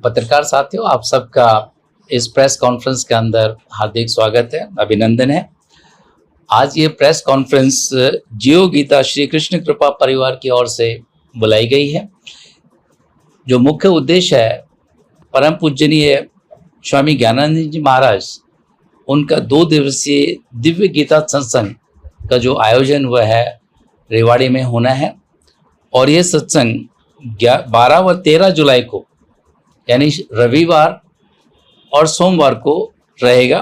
पत्रकार साथियों, आप सबका इस प्रेस कॉन्फ्रेंस के अंदर हार्दिक स्वागत है, अभिनंदन है। आज ये प्रेस कॉन्फ्रेंस जियो गीता श्री कृष्ण कृपा परिवार की ओर से बुलाई गई है। जो मुख्य उद्देश्य है, परम पूजनीय स्वामी ज्ञानानंद जी महाराज उनका 2 दिवसीय दिव्य गीता सत्संग का जो आयोजन हुआ है रेवाड़ी में होना है, और ये सत्संग 12 व 13 जुलाई को यानी रविवार और सोमवार को रहेगा,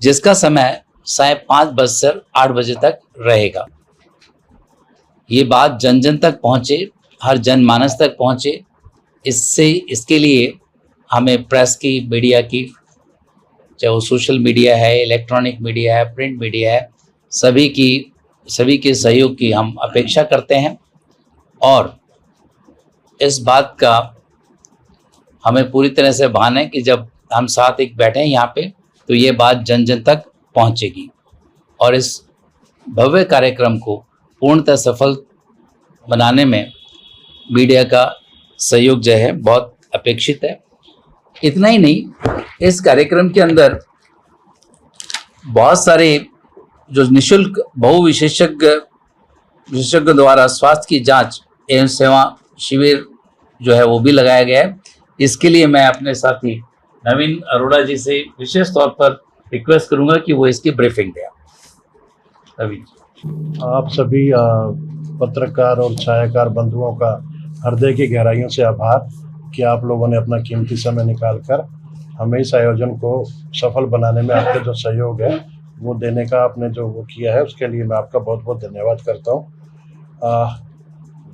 जिसका समय साय 5 बजकर 8 बजे तक रहेगा। ये बात जन जन तक पहुँचे, हर जनमानस तक पहुँचे, इसके लिए हमें प्रेस की, मीडिया की, चाहे वो सोशल मीडिया है, इलेक्ट्रॉनिक मीडिया है, प्रिंट मीडिया है, सभी के सहयोग की हम अपेक्षा करते हैं। और इस बात का हमें पूरी तरह से भान है कि जब हम साथ एक बैठे हैं यहाँ पे, तो ये बात जन जन तक पहुँचेगी और इस भव्य कार्यक्रम को पूर्णतः सफल बनाने में मीडिया का सहयोग जो है बहुत अपेक्षित है। इतना ही नहीं, इस कार्यक्रम के अंदर बहुत सारे जो निःशुल्क विशेषज्ञ द्वारा स्वास्थ्य की जांच एवं सेवा शिविर जो है वो भी लगाया गया है। इसके लिए मैं अपने साथी नवीन अरोड़ा जी से विशेष तौर पर रिक्वेस्ट करूंगा कि वो इसकी ब्रीफिंग दें। नवीन, आप सभी पत्रकार और छायाकार बंधुओं का हृदय की गहराइयों से आभार कि आप लोगों ने अपना कीमती समय निकालकर हमें इस आयोजन को सफल बनाने में आपका जो सहयोग है वो देने का आपने जो वो किया है, उसके लिए मैं आपका बहुत बहुत धन्यवाद करता हूँ।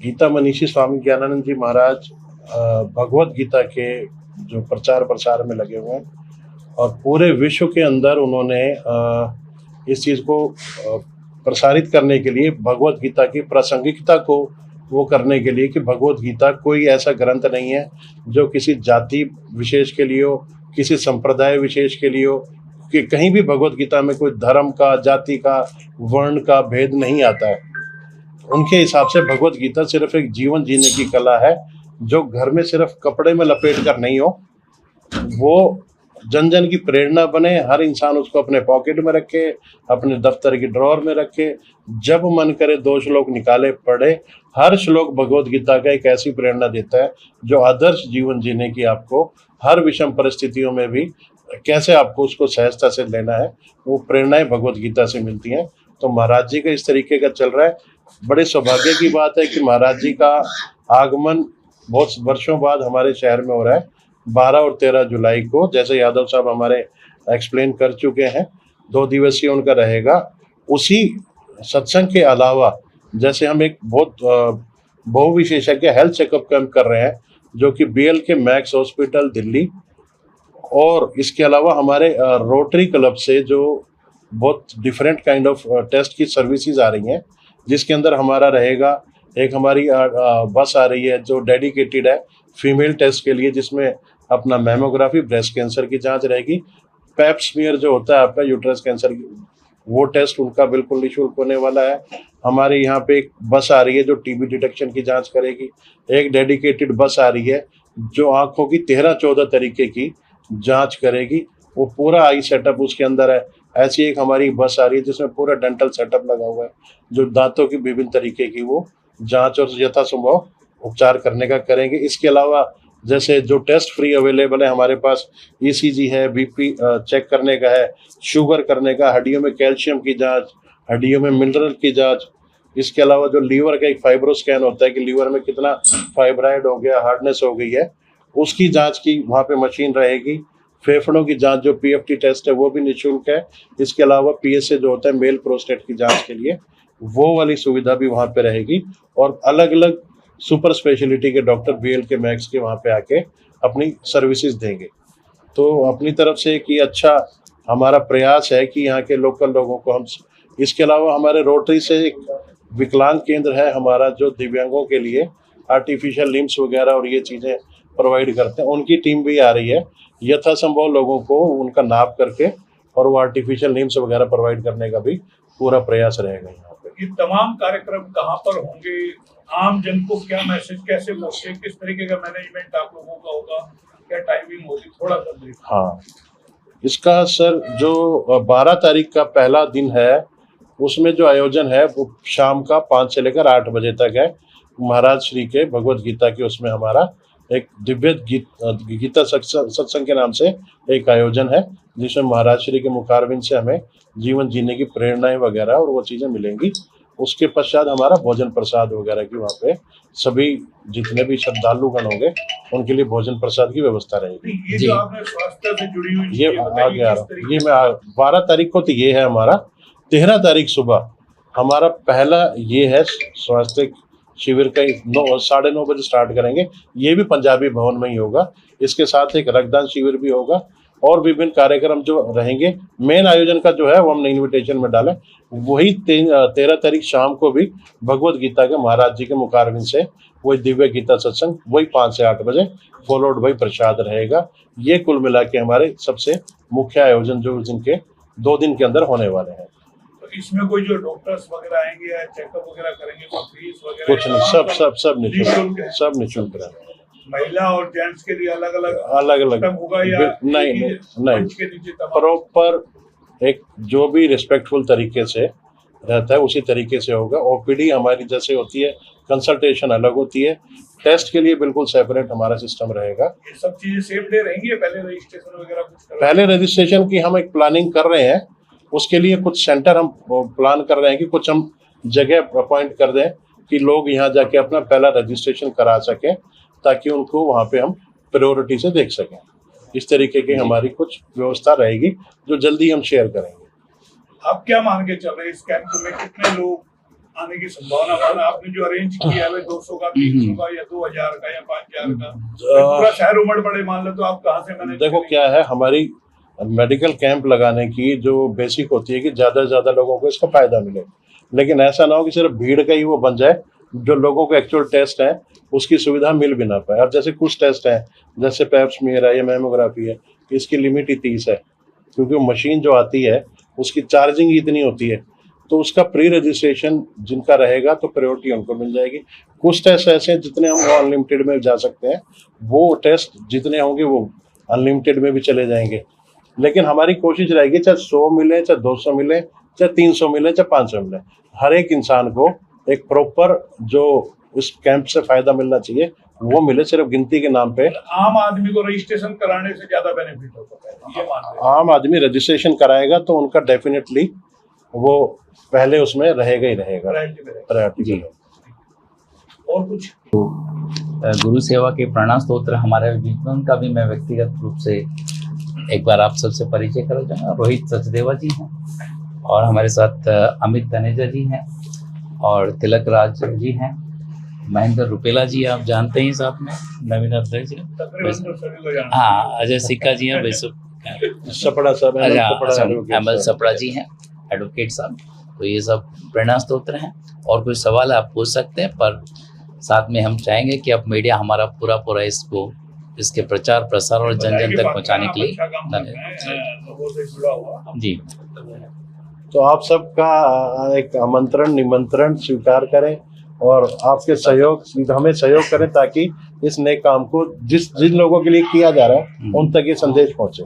गीता मनीषी स्वामी ज्ञानानंद जी महाराज भगवत गीता के जो प्रचार प्रसार में लगे हुए हैं और पूरे विश्व के अंदर उन्होंने इस चीज़ को प्रसारित करने के लिए भगवत गीता की प्रासंगिकता को वो करने के लिए कि भगवत गीता कोई ऐसा ग्रंथ नहीं है जो किसी जाति विशेष के लिए हो, किसी संप्रदाय विशेष के लिए हो, कि कहीं भी भगवत गीता में कोई धर्म का, जाति का, वर्ण का भेद नहीं आता है। उनके हिसाब से भगवत गीता सिर्फ एक जीवन जीने की कला है, जो घर में सिर्फ कपड़े में लपेट कर नहीं हो, वो जन जन की प्रेरणा बने। हर इंसान उसको अपने पॉकेट में रखे, अपने दफ्तर की ड्रॉअर में रखे, जब मन करे 2 श्लोक निकाले पढ़े। हर श्लोक भगवत गीता का एक ऐसी प्रेरणा देता है जो आदर्श जीवन जीने की, आपको हर विषम परिस्थितियों में भी कैसे आपको उसको सहजता से लेना है, वो प्रेरणाएं भगवत गीता से मिलती हैं। तो महाराज जी का इस तरीके का चल रहा है। बड़े सौभाग्य की बात है कि महाराज जी का आगमन बहुत वर्षों बाद हमारे शहर में हो रहा है, 12 और 13 जुलाई को। जैसे यादव साहब हमारे एक्सप्लेन कर चुके हैं, 2 दिवसीय उनका रहेगा। उसी सत्संग के अलावा जैसे हम एक बहुत बहुविशेषज्ञ हेल्थ चेकअप कैंप कर रहे हैं, जो कि BL के मैक्स हॉस्पिटल दिल्ली, और इसके अलावा हमारे रोटरी क्लब से जो बहुत डिफरेंट काइंड ऑफ टेस्ट की सर्विसेज आ रही हैं, जिसके अंदर हमारा रहेगा एक हमारी बस आ रही है जो डेडिकेटेड है फीमेल टेस्ट के लिए, जिसमें अपना मैमोग्राफी, ब्रेस्ट कैंसर की जांच रहेगी, पैप स्मीयर जो होता है आपका यूट्रस कैंसर की, वो टेस्ट उनका बिल्कुल निःशुल्क होने वाला है। हमारे यहाँ पे एक बस आ रही है जो TB डिटेक्शन की जांच करेगी। एक डेडिकेटेड बस आ रही है जो आँखों की 13-14 तरीके की जांच करेगी, वो पूरा आई सेटअप उसके अंदर है। ऐसी एक हमारी बस आ रही है जिसमें पूरा डेंटल सेटअप लगा हुआ है, जो दांतों की विभिन्न तरीके की वो जांच और यथासंभव उपचार करने का करेंगे। इसके अलावा जैसे जो टेस्ट फ्री अवेलेबल है हमारे पास, ECG है, BP चेक करने का है, शुगर करने का, हड्डियों में कैल्शियम की जांच, हड्डियों में मिनरल की जांच। इसके अलावा जो लीवर का एक फाइब्रो स्कैन होता है कि लीवर में कितना फाइब्राइड हो गया, हार्डनेस हो गई है, उसकी जांच की वहाँ पे मशीन रहेगी। फेफड़ों की जांच जो PFT टेस्ट है वो भी निःशुल्क है। इसके अलावा PSA जो होता है मेल प्रोस्टेट की जांच के लिए, वो वाली सुविधा भी वहाँ पे रहेगी। और अलग अलग सुपर स्पेशलिटी के डॉक्टर BL के मैक्स के वहाँ पे आके अपनी सर्विसेज देंगे। तो अपनी तरफ से एक ये अच्छा हमारा प्रयास है कि यहाँ के लोकल लोगों को हम, इसके अलावा हमारे रोटरी से एक विकलांग केंद्र है हमारा, जो दिव्यांगों के लिए आर्टिफिशियल लिम्स वगैरह और ये चीज़ें प्रोवाइड करते हैं, उनकी टीम भी आ रही है यथासंभव लोगों को उनका नाप करके, और वो आर्टिफिशियल लिम्स वगैरह प्रोवाइड करने का भी पूरा प्रयास रहेगा यहाँ पे। ये तमाम कार्यक्रम कहाँ पर होंगे, आम जन को क्या मैसेज कैसे पहुँचे, किस तरीके का मैनेजमेंट आप लोगों का होगा, क्या टाइमिंग होगी, थोड़ा सा brief। हाँ, इसका सर जो 12 तारीख का पहला दिन है, उसमें जो आयोजन है वो शाम का 5 से लेकर 8 बजे तक है। महाराज श्री के भगवत गीता के उसमें हमारा एक दिव्य गीता सत्संग के नाम से एक आयोजन है, जिसमें महाराज श्री के मुखारविंद से हमें जीवन जीने की प्रेरणाएं वगैरह और वो चीज़ें मिलेंगी। उसके पश्चात हमारा भोजन प्रसाद वगैरह की वहाँ पे सभी जितने भी श्रद्धालुगण होंगे उनके लिए भोजन प्रसाद की व्यवस्था रहेगी। ये जी। जो आपने स्वास्थ्य से जुड़ी हुई ये चीजें बताई, आगे आ किस रहा तरीके ये मैं 12 तारीख को तो ये है हमारा। 13 तारीख सुबह हमारा पहला ये है स्वास्थ्य शिविर का 9:30 बजे स्टार्ट करेंगे। ये भी पंजाबी भवन में ही होगा। इसके साथ एक रक्तदान शिविर भी होगा और विभिन्न कार्यक्रम जो रहेंगे। मेन आयोजन का जो है वो हमने इनविटेशन में डाला। वही 13 तारीख शाम को भी भगवत गीता के महाराज जी के मुखारविंद से वही दिव्य गीता सत्संग वही 5 से 8 बजे फॉलोड बाई प्रसाद रहेगा। ये कुल मिला के हमारे सबसे मुख्य आयोजन जो जिनके 2 दिन के अंदर होने वाले हैं। तो इसमें कोई जो डॉक्टर्स वगैरह आएंगे या चेकअप वगैरह करेंगे, कोई फीस वगैरह? कुछ नहीं, सब निःशुल्क, है। सब निःशुल्क रहेगा। महिला और जेंट्स के लिए अलग अलग अलग होगा या नहीं मंच के नीचे तमाम? प्रॉपर एक जो भी रिस्पेक्टफुल तरीके से रहता है उसी तरीके से होगा। ओपीडी हमारी जैसे होती है, कंसल्टेशन अलग होती है, टेस्ट के लिए बिल्कुल सेपरेट हमारा सिस्टम रहेगा। ये सब चीजें सेम डे रहेंगी या पहले रजिस्ट्रेशन वगैरह कुछ करना? पहले रजिस्ट्रेशन की हम एक प्लानिंग कर रहे हैं। उसके लिए कुछ सेंटर हम प्लान कर रहे हैं कि कुछ हम जगह अपॉइंट कर दें कि लोग यहाँ जाके अपना पहला रजिस्ट्रेशन करा सकें, ताकि उनको वहाँ पे हम प्रायोरिटी से देख सकें। इस तरीके की हमारी कुछ व्यवस्था रहेगी जो जल्दी हम शेयर करेंगे। आप क्या मान के चल रहे हैं इस कैंप में कितने लोग आने की संभावना? आपने जो अरेंज किया है 200 का, 300 का या 2000 का या 5000 का, पूरा शहर उमड़ पड़े मान लो, तो आप कहाँ से मैनेज? देखो क्या है, हमारी मेडिकल कैंप लगाने की जो बेसिक होती है कि ज़्यादा से ज़्यादा लोगों को इसका फ़ायदा मिले, लेकिन ऐसा ना हो कि सिर्फ भीड़ का ही वो बन जाए, जो लोगों को एक्चुअल टेस्ट है उसकी सुविधा मिल भी ना पाए। अब जैसे कुछ टेस्ट हैं, जैसे पैप स्मीयर है या मैमोग्राफी है, इसकी लिमिट ही 30 है, क्योंकि वो मशीन जो आती है उसकी चार्जिंग ही इतनी होती है। तो उसका प्री रजिस्ट्रेशन जिनका रहेगा तो प्रायोरिटी उनको मिल जाएगी। कुछ टेस्ट ऐसे हैं जितने हम अनलिमिटेड में जा सकते हैं, वो टेस्ट जितने होंगे वो अनलिमिटेड में भी चले जाएंगे। लेकिन हमारी कोशिश रहेगी चाहे 100 मिले, चाहे 200 मिले, चाहे 300 मिले, चाहे 500 मिले, हर एक इंसान को एक प्रॉपर जो इस कैंप से फायदा मिलना चाहिए वो मिले। सिर्फ गिनती के नाम पे आम आदमी को रजिस्ट्रेशन कराने से ज्यादा बेनिफिट होता है, ये मान रहे हैं? आम आदमी रजिस्ट्रेशन कराएगा तो उनका डेफिनेटली वो पहले उसमें रहेगा ही रहेगा, Priority में रहेगा। प्रायोरिटी जी। में। और कुछ गुरु सेवा के प्रणा स्तोत्र हमारे बीच में, उनका भी मैं व्यक्तिगत रूप से एक बार आप सबसे परिचय करा जाऊंगा। रोहित सचदेवा जी हैं और हमारे साथ अमित धनेजा जी हैं और तिलक राज जी हैं, महेंद्र रुपेला जी आप जानते हैं, साथ में नवीन अध्यक्ष जी, तकरीबन तो सभी को जानते हैं। हाँ अजय सिक्का जी हैं, सपड़ा साहब, अमल सपड़ा जी हैं, एडवोकेट साहब। तो ये सब प्रेरणा स्तोत्र हैं। और कोई सवाल आप पूछ सकते हैं, पर साथ में हम चाहेंगे कि अब मीडिया हमारा पूरा इसको इसके प्रचार प्रसार और जन जन तक पहुंचाने के लिए लोगों से जुड़ा हुआ जी। तो आप सबका एक आमंत्रण निमंत्रण स्वीकार करें और आपके सहयोग हमें सहयोग करें, ताकि इस नए काम को जिन लोगों के लिए किया जा रहा है उन तक ये संदेश पहुंचे।